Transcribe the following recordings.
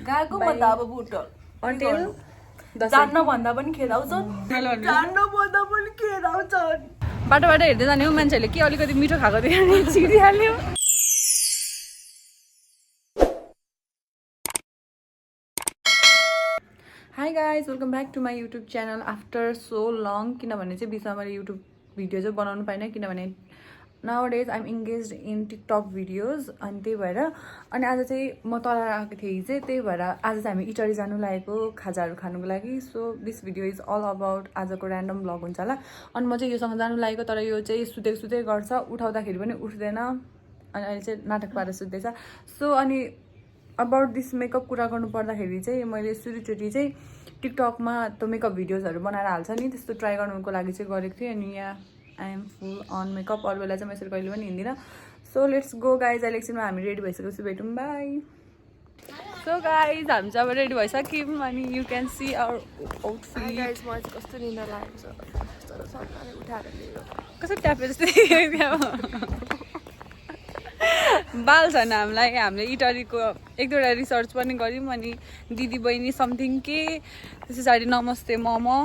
गएको म त अब बुटो अन्टिल जान्न भन्दा पनि खेदाउँछ जान्न भन्दा पनि खेदाउँछ बाटो हेर्दै जाने हो मान्छेहरूले के अलिकति मिठो खाएको देख्यो छिरिहाल्यो hi guys welcome back to my YouTube channel after so long किनभने चाहिँ बिचमा मैले युट्युब भिडियो चाहिँ बनाउनु पाइनँ किनभने now days I'm engage in TikTok videos अनि त्यही भएर अनि आज चाहिँ म तल आएको थिएँ चाहिँ त्यही भएर आज चाहिँ हामी इटरी जानु लागेको खाजाहरू खानुको लागि so this video is all about आजको ऱ्यान्डम भ्लग हुन्छ होला अनि म चाहिँ योसँग जानु लागेको तर यो चाहिँ सुतेको गर्छ उठाउँदाखेरि पनि उठ्दैन अनि अहिले चाहिँ नाटक पारेर सुत्दैछ सो अनि अबाउट दिस मेकअप कुरा गर्नु पर्दाखेरि चाहिँ मैले सुरुचोटि चाहिँ टिकटकमा त्यो मेकअप भिडियोजहरू बनाएर हाल्छ नि त्यस्तो ट्राई गर्नुको लागि चाहिँ गरेको थिएँ अनि यहाँ I am full on makeup अरू बेला चाहिँ म यसरी कहिले पनि हिँड्दिनँ सो लेट्स गो गाइज अहिले एकछिनमा हामी रेडी भइसकेपछि भेटौँ बाई सो गाइज हामी चाहिँ अब रेडी भइसक्यौँ अनि you can see our outfit कस्तो निन्द्रा लागेको छ कस्तो ट्यापे जस्तै बाल छन् हामीलाई हामीले इटरीको एक दुईवटा रिसर्च पनि गऱ्यौँ अनि दिदी बहिनी समथिङ के त्यस पछाडि नमस्ते मोमो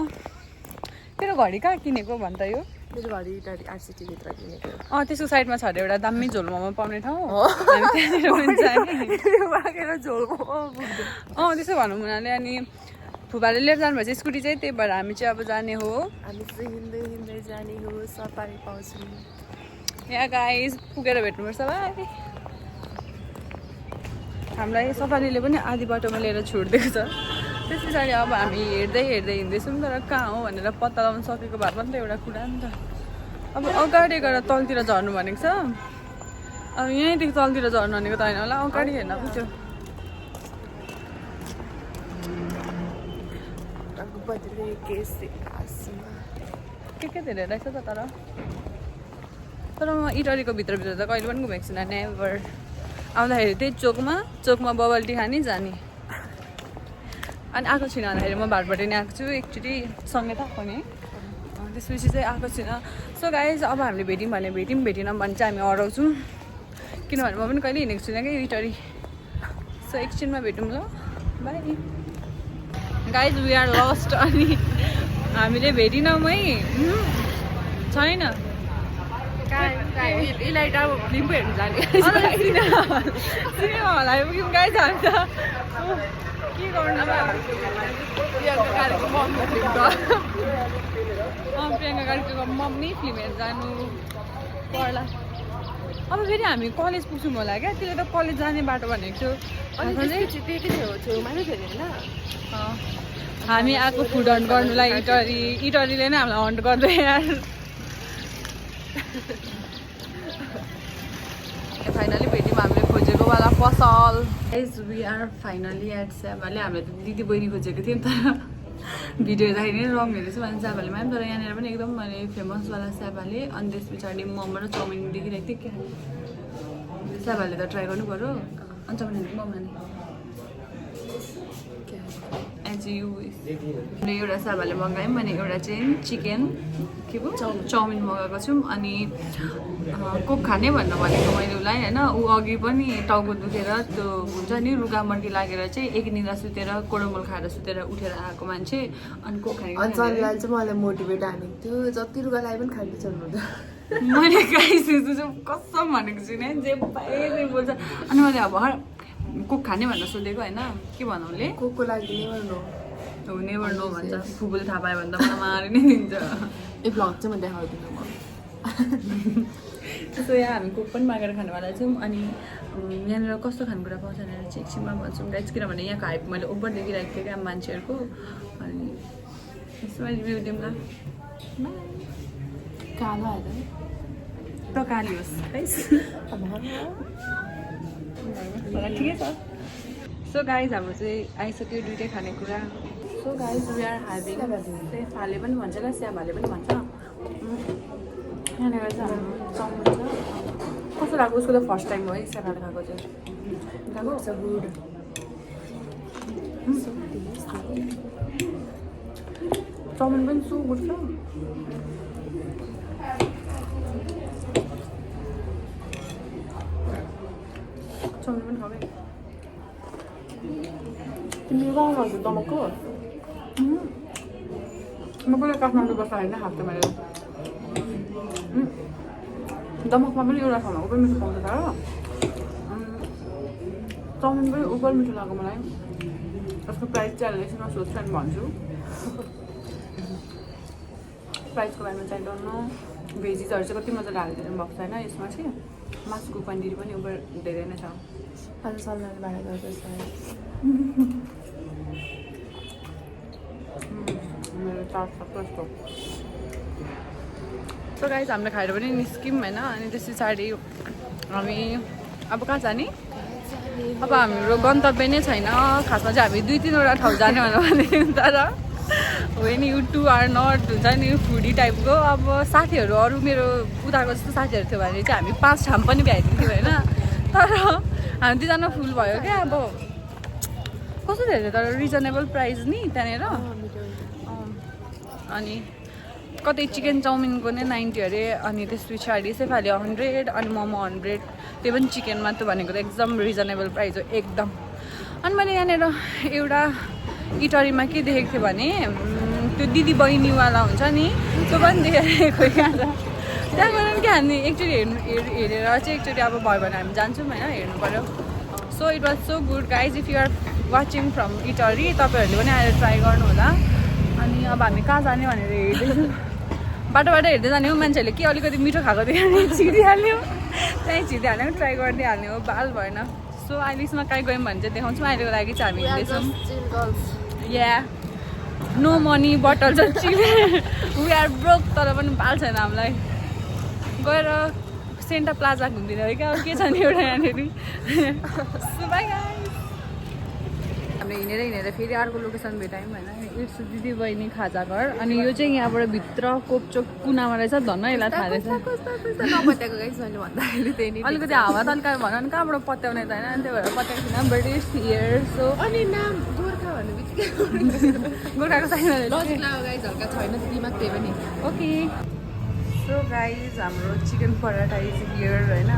तेरो घडी कहाँ किनेको भन्छ यो मेरो घडी इटरी आरसिटीभित्र किनेको त्यसको साइडमा छ अरे एउटा दामी झोल मोमो पाउने ठाउँ हामी त्यहाँनिर पनि जाने झोल त्यसो भनौँ हुनाले अनि फुबाले लिएर जानुभएछ स्कुटी चाहिँ त्यही भएर हामी चाहिँ अब जाने हो हामी चाहिँ हिँड्दै जाने हो सफारी पाउँछौँ यहाँ गाइज पुगेर भेट्नुपर्छ भाइ हामीलाई सफारीले पनि आधी बाटोमा लिएर छोडिदिएको छ त्यस पछाडि अब हामी हेर्दै हिँड्दैछौँ तर कहाँ हो भनेर पत्ता लगाउनु सकेको भए पनि त एउटा कुरा नि त अब अगाडि गएर तलतिर झर्नु भनेको छ अब यहीँदेखि तलतिर झर्नु भनेको त होइन होला अगाडि हेर्न पुग्यो के धेरै रहेछ त तर म इटरीको भित्रभित्र त कहिले पनि घुमेको छुइनँ नेभर आउँदाखेरि त्यही चोकमा बबल टी खाने जाने अनि आएको छुइनँ भन्दाखेरि म भाटबाट नि आएको छु एकचोटि सँगै त आएको नि त्यसपछि चाहिँ आएको छुइनँ सो गाइज अब हामीले भेट्यौँ भने भेटिनौँ भने चाहिँ हामी हराउँछौँ किनभने म पनि कहिले हिँडेको छुइनँ कि इटरी सो एकछिनमा भेटौँ ल bye guys we are lost अनि हामीले भेटिनौँ है छैन यसलाई त अब फिल्म हेर्नु जाने सिनेमाहरूलाई पुग्यौँ गाइज हामी त के गर्नु प्रियङ्का गाडीको मम्मी प्रियङ्का गाडीको मम्मी फिल्म हेर्नु जानु पर्ला अब फेरि हामी कलेज पुग्छौँ होला क्या त्यसले त कलेज जाने बाटो भनेको छु छेउमा नै फेरि होइन हामी आएको फुड हन्ट गर्नुलाई इटरीले नै हामीलाई हन्ट गर्दै यार फाइनली भेट्यौँ हामीले खोजेको वाला पसल guys we are finally at स्याबाले हामीले त दिदी बहिनी खोजेको थियौँ तर भिडियो हेर्दाखेरि नै रङ हेरेको छु अनि स्याबाले पनि तर यहाँनिर पनि एकदम मैले फेमसवाला स्याबाले अनि त्यस पछाडि मोमो र चाउमिन देखिरहेको थिएँ क्या स्याबाले त ट्राई गर्नु पऱ्यो अनि चाउमिन मोमो एज यु मैले एउटा स्याबाले मगायौँ अनि एउटा चाहिँ चिकन के पो चाउमिन मगाएको छौँ अनि कोक खाने भनेर भनेको मैले उसलाई होइन ऊ अघि पनि टाउको दुखेर त्यो हुन्छ नि रुगा मर्की लागेर चाहिँ एक निद्रा सुतेर कोडोमोल खाएर सुतेर उठेर आएको मान्छे अनि कोक खाने अञ्चललाई चाहिँ मलाई मोटिभेट हानेको थियो जति रुगा लागि पनि खानु छोड्नु त मैले गाइसकेको छु कसम भनेको छुइनँ जे पाए बोल्छ अनि मैले अब कोक खाने भनेर सोधेको होइन के भनौँ उसले कोकको लागि नेभर नो भन्छ फुपूले थाहा पायो भने त मलाई मारि नै दिन्छ ए भ्लग चाहिँ म देखाउँदिनँ म सो यहाँ हामी कोक पनि मागेर खानेवाला छौँ अनि यहाँनिर कस्तो खानेकुरा पाउँछ भनेर चाहिँ एकछिनमा भन्छौँ गाइज किनभने यहाँको हाइप मैले ओभर देखिरहेको थिएँ क्या मान्छेहरूको अनि यसमा रिभ्यू दिउँ ल कालो आएर त काली होस् ठिकै छ सो गाइज हाम्रो चाहिँ आइसक्यो दुइटै खानेकुरा so guys we are having चाहिँ फाले पनि भन्छ ल स्याबाले पनि भन्छ यहाँनिर चाहिँ हाम्रो चाउमिन छ कस्तो लाग्यो उसको त फर्स्ट टाइम हो है स्याबाले खाएको चाहिँ खाएको छ गुड चाउमिन पनि सो गुड छ चाउमिन पनि खाऊ तिम्रो गाउँमा हुन्छ दमकको म पहिला काठमाडौँ बस्दा होइन खाएको थिएँ मैले दमकमा पनि एउटा ठाउँमा उबै मिठो पाउँछ तर चाउमिन पनि उबै मिठो लाग्यो मलाई यसको प्राइस चाहिँ अहिले एकछिनमा सोध्छु अनि भन्छु प्राइसको बारेमा चाहिँ डन्नु भेजिसहरू चाहिँ कति मजाले हालिदिनु भएको छैन यसमा चाहिँ मासुको क्वान्टिटी पनि उबै धेरै नै छ आज सल्लाहले भाडा गर्दैछ मेरो चाट छ कस्तो सो गाइज हामीले खाएर पनि निस्क्यौँ होइन अनि त्यस पछाडि हामी अब कहाँ जाने अब हाम्रो गन्तव्य नै छैन खासमा चाहिँ हामी 2-3वटा ठाउँ जाने भनेर तर when you two are not हुन्छ नि फुडी टाइपको अब साथीहरू अरू मेरो उताको जस्तो साथीहरू थियो भने चाहिँ हामी 5 ठाउँ पनि भ्याइदिन्थ्यौँ होइन तर हामी 2जना फुल भयो क्या अब कस्तो धेरै तर रिजनेबल प्राइस नि त्यहाँनिर अनि कतै चिकन चाउमिनको नै 90 अरे अनि त्यस पछाडि सेफाली 100 अनि मोमो 100 त्यो पनि चिकनमा त भनेको त एकदम रिजनेबल प्राइस हो एकदम अनि मैले यहाँनिर एउटा इटरीमा के देखेको थिएँ भने त्यो दिदी बहिनीवाला हुन्छ नि त्यो पनि देखेको क्या त्यहाँबाट के हामी एकचोटि हेरेर चाहिँ एकचोटि अब भयो भने हामी जान्छौँ होइन हेर्नु पऱ्यो so it was so good guys if you are watching from Itahari तपाईँहरूले पनि आएर ट्राई गर्नु होला अनि अब हामी कहाँ जाने भनेर हेर्दैछौँ बाटो हेर्दै जाने हो मान्छेहरूले के अलिकति मिठो खाएको थियो भने छिरिहाल्यो त्यहीँ छिरिहाल्यो ट्राई गर्दै हाल्ने हो बाल भएन सो अहिले यसमा कहीँ गयौँ भने चाहिँ देखाउँछौँ अहिलेको लागि चाहिँ हामी हिँड्दैछौँ या नो मनी बटल जति वी आर ब्रोक तर पनि बाल छैन हामीलाई गएर सेन्टा प्लाजा घुम्दिन है क्या के छ नि एउटा यहाँनिर सो बाई गाइस हामीले हिँडेर फेरि अर्को लोकेसन भेटायौँ होइन इट्स दिदी बहिनी खाजा घर अनि यो चाहिँ यहाँबाट भित्र कोपचोक कुनामा रहेछ धन्न यसलाई थाहा रहेछ अलिकति हावा तन्कायो भन नि कहाँबाट पत्याउने त होइन अनि त्यही भएर पत्याएको छैन बट इट्स हियर सो अनि नाम गोर्खाको साइडमा छैन ओके सो गाइज हाम्रो चिकन पराठा इज हियर होइन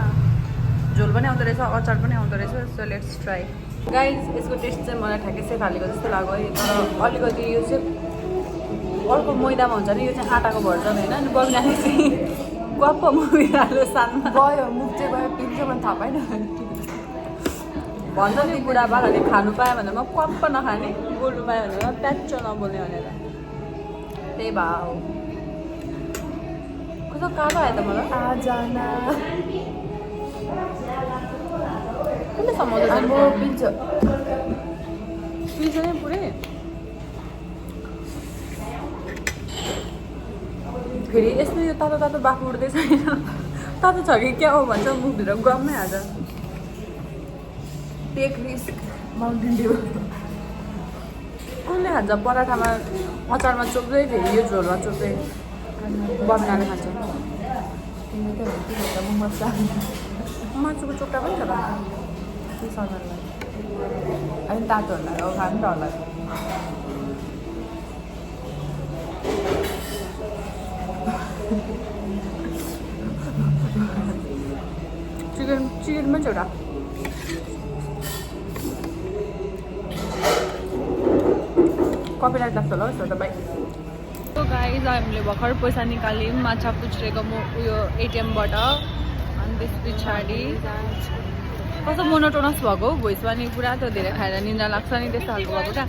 झोल पनि आउँदो रहेछ अचार पनि आउँदो रहेछ सो लेट्स ट्राई गाइज यसको टेस्ट चाहिँ मलाई ठ्याक्कै सेफालीको जस्तो लाग्यो है तर अलिकति यो चाहिँ अर्को मैदामा हुन्छ नि यो चाहिँ आँटाको भर्जन होइन अनि बग्नाले चाहिँ गप्प मैदाले सानो गयो मुख चाहिँ गयो पिन्छ भने थाहा पाएन भन्छ नि बुढापाकाले खानु पायो भने म कप्प नखाने बोल्नु पायो भने म प्याच्च नबोल्ने भनेर त्यही भयो कस्तो कालो आयो त मलाई आजना कुन समाउँछ पिल्छ पिल्छ नै पुरै फेरि यसले यो तातो तातो बाफ उठ्दै छैन तातो छ कि क्या हो भन्छ मुखभित्र गममै हाल्छ टेक रिस्क माउन्टेन ड्यू कसले खान्छ पराठामा अचारमा चोप्दै फेरि यो झोलमा चोप्दै बग्नाले खान्छ मासुको चोक्टा पनि छ त के सजालाई अहिले तातोहरूलाई अब खानु त होला चिकन पनि छ एउटा कपिराइट लाग्छ होला त भाइ सो गाइज हामीले भर्खर पैसा निकाल्यौँ माछा पुछ्रेको उयो एटिएमबाट अनि त्यस पछाडि कस्तो मोनोटोनस भएको भोइसमा नि पुरा त धेरै खाएर निन्द्रा लाग्छ नि त्यस्तो खालको भएको क्या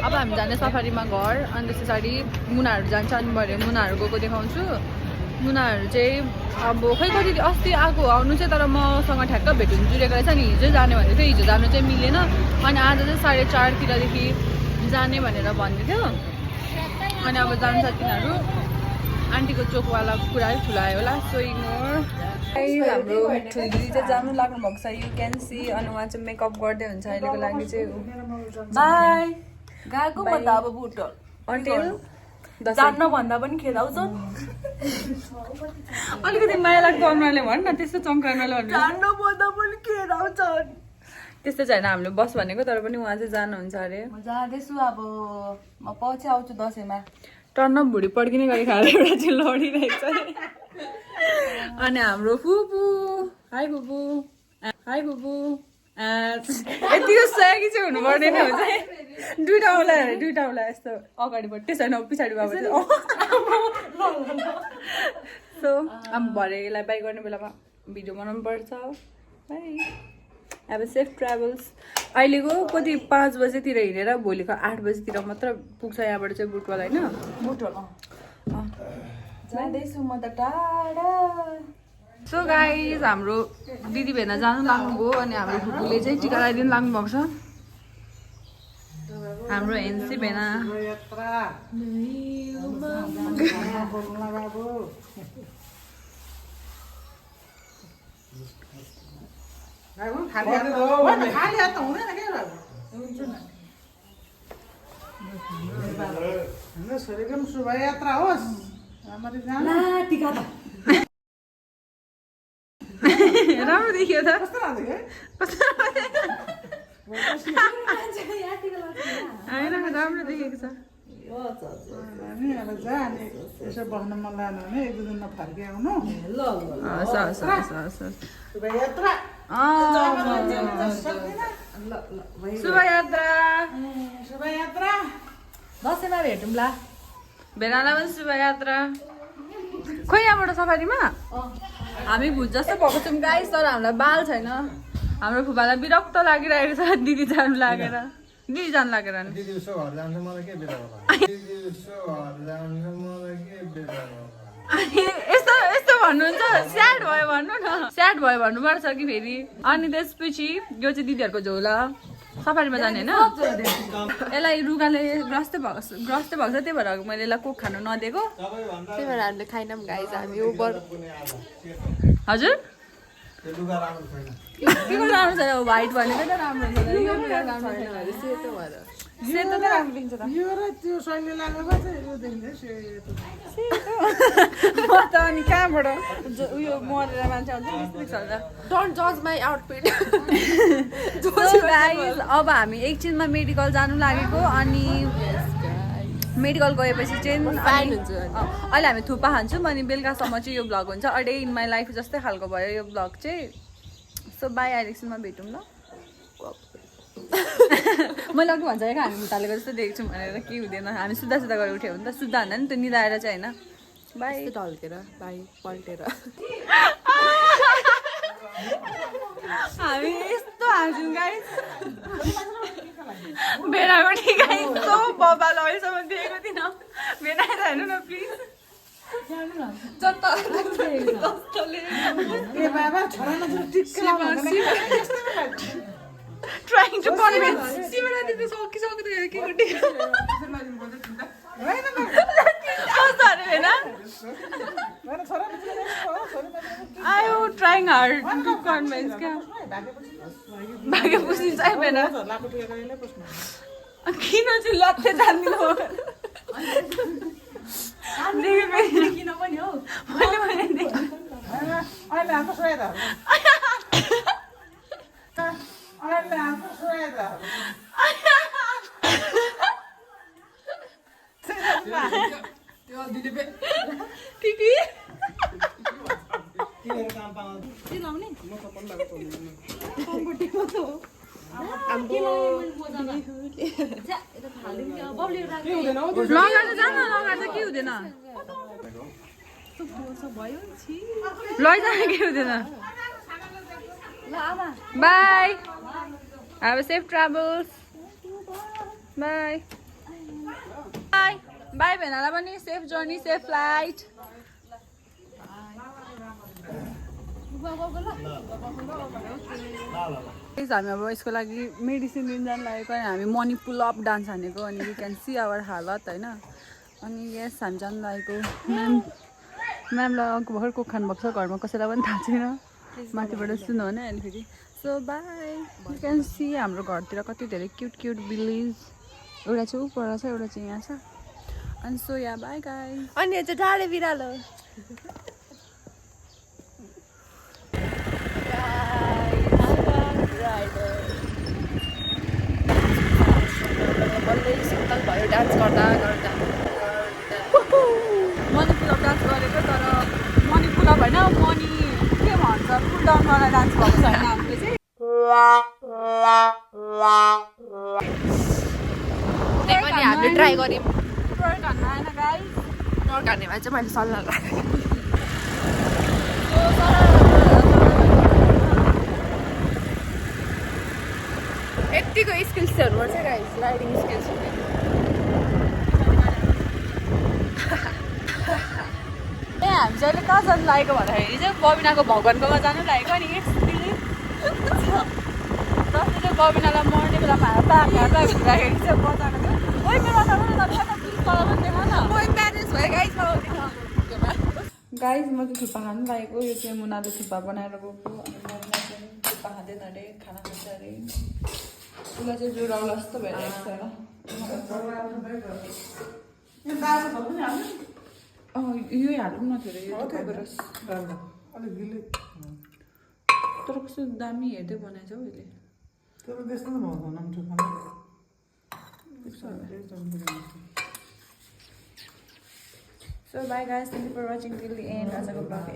अब हामी जाने सफारीमा घर अनि त्यस पछाडि मुनाहरू जान्छ अनि भरे मुनाहरू गएको देखाउँछु मुनाहरू चाहिँ अब खै कति अस्ति आएको आउनु चाहिँ तर मसँग ठ्याक्क भेट्नु जुरेको रहेछ नि हिजो जाने भनेको थियो हिजो जानु चाहिँ मिलेन अनि आज चाहिँ 4:30 जाने भनेर भन्दै थियो अनि अब जान्छ तिनीहरू आन्टीको चोकवाला पुरै ठुलायो होला सो इग्नोर हाम्रो ठुल्दी चाहिँ जानु लाग्नु भएको छ यु क्यान सी अनि उहाँ चाहिँ मेकअप गर्दै हुन्छ अहिलेको लागि चाहिँ बाई गएको म त अब बुटो अन्टिल जान्न भन्दा पनि खेदाउँछ अलिकति माया लाग्दो अनुहारले भन् न त्यस्तो चम्काउनले भन्नु जान्न भन्दा पनि खेदाउँछ त्यस्तो छैन हामीले बस भनेको तर पनि उहाँ चाहिँ जानुहुन्छ अरे म जाँदैछु अब म पछि आउँछु दसैँमा टर्न भुँडी पड्किने गरी खाएर एउटा चाहिँ लडिरहेको छ अनि हाम्रो फुपू हाई फुपू यति सहयोगी चाहिँ हुनु पर्दैन हुन्छ दुईटा औला यस्तो अगाडिबाट त्यसो होइन पछाडि बाबा सो अब भरे यसलाई बाई गर्ने बेलामा भिडियो बनाउनु पर्छ बाई अब सेफ ट्राभल्स अहिलेको कति 5 बजेतिर हिँडेर भोलिको 8 बजेतिर मात्र पुग्छ यहाँबाट चाहिँ बुटवाल होइन जाँदैछु म त टाढा सो गाइज हाम्रो दिदी भेना जानु लाग्नुभयो अनि हाम्रो फुपूले चाहिँ टिका लगाइदिनु लाग्नु भएको छ हाम्रो हेन्सी भेना शोभायात्रा होस् राम्रो देखियो त होइन राम्रो देखेको छ यसो बस्न मन लाग्नु भने 1-2 दिनमा फर्के आउनु शोभायात्रा शुभयात्रा दसैँमा भेटौँला भेनालाई पनि शुभयात्रा खोइ यहाँबाट सफारीमा हामी भुज जस्तो भएको छौँ गाइस तर हामीलाई बाल छैन हाम्रो फुपालाई विरक्त लागिरहेको छ दिदी जानु लागेर दिदी जानु लागेर नि यस्तो यस्तो भन्नुहुन्छ स्याड भयो भन्नु न स्याड भयो भन्नुपर्छ कि फेरि अनि त्यसपछि यो चाहिँ दिदीहरूको झोला सफारीमा जाने होइन यसलाई रुगाले ग्रस्तै भएको छ त्यही भएर मैले यसलाई कोक खानु नदिएको त्यही भएर हामीले खाइनौँ गाइज हामी हजुर के को राम्रो छैन व्हाइट भनेको त राम्रो छ सेतो त राम्रो दिन्छ त यो र त्यो शैली लागेको चाहिँ यो देखिन्छ म त अनि कहाँबाट उयो मरेर मान्छे आउँछ डोन्ट जज माई आउटफिट अब हामी एकछिनमा मेडिकल जानु लागेको अनि मेडिकल गएपछि चाहिँ अहिले हामी थुक्पा खान्छौँ अनि बेलुकासम्म चाहिँ यो भ्लग हुन्छ a day in my life जस्तै खालको भयो यो भ्लग चाहिँ सो बाई आइलेक्सनमा भेटौँ ल मैले अघि भन्छ क्या हामी थालेको जस्तो देख्छौँ भनेर के हुँदैन हामी सुधा गरेर उठ्यो भने त सुधा हुँदैन नि त्यो निदाएर चाहिँ होइन बाई ढल्केर बाई पल्टेर हामी यस्तो हाँस्यौँ गाइस भेनाको टिका यस्तो बबाल अहिलेसम्म दिएको थिएन भेनाएर हेर्नु न please trying to convince Simona did this all kiss I am trying hard to convince भागे पुस्नु चाहिँ बेना किन चाहिँ लत्ते जान्दिनु किन पनि हो मैले भने अहिले हाम्रो सोहेदा अहिले हाम्रो सोहेदा टिटी लगाएर जान लगाएर के हुँदैन लैजान के हुँदैन by Have a safe travels. Bye. Bye. Bye भेनालाई पनि safe journey, safe flight. हामी अब यसको लागि मेडिसिन लिन जान लागेको अनि हामी मनी पुल अप डान्स हानेको अनि यु क्यान सी आवर हालत होइन अनि यस हामी जान लागेको म्यामलाई भर्खर कोक खानु भएको छ घरमा कसैलाई पनि थाहा छैन माथिबाट सुन्नु भने अनि फेरि so bye you can see हाम्रो घरतिर कति धेरै क्युट भिलेज एउटा चाहिँ ऊ पर छ एउटा चाहिँ यहाँ छ अनि सो या बाई गाइस अनि चाहिँ डाँडे बिरालो भयो डान्स गर्दा मनी पुलअप डान्स गरेको तर मनी पुलअप होइन मनी के भन्छ पुल डाउनवाला डान्स भएको छैन हामीले चाहिँ त्यही पनि हामीले ट्राई गऱ्यौँ टर्क हान्न आएन गाइस टर्क हान्ने भए चाहिँ मैले सल्लाह लगाएँ यत्तिको स्किल्स चाहिँ हुनुपर्छ गाइस राइडिङ स्किल्स ए हामी चाहिँ अहिले कहाँ जानु लागेको भन्दाखेरि चाहिँ बबिनाको भगवान्कोमा जानु लागेको अनि जस्तो चाहिँ बबिनालाई मर्ने बेलामा घुराखेरि चाहिँ बजाएको थियो ओइ मेरो गाइस म चाहिँ थुक्पा खानु लागेको यो चाहिँ मुनाले थुक्पा बनाएर गएको अनि बबिना चाहिँ थुक्पा खाँदैन अरे खाना खान्छ अरे उसलाई चाहिँ ज्वरो आउला जस्तो भइरहेको छ यही हालौँ न फेरि यो थुक्पाको रस तर कस्तो दामी हेर्दै बनाएछ हौ यसले So bye guys, thank you for watching till the end. As I go back,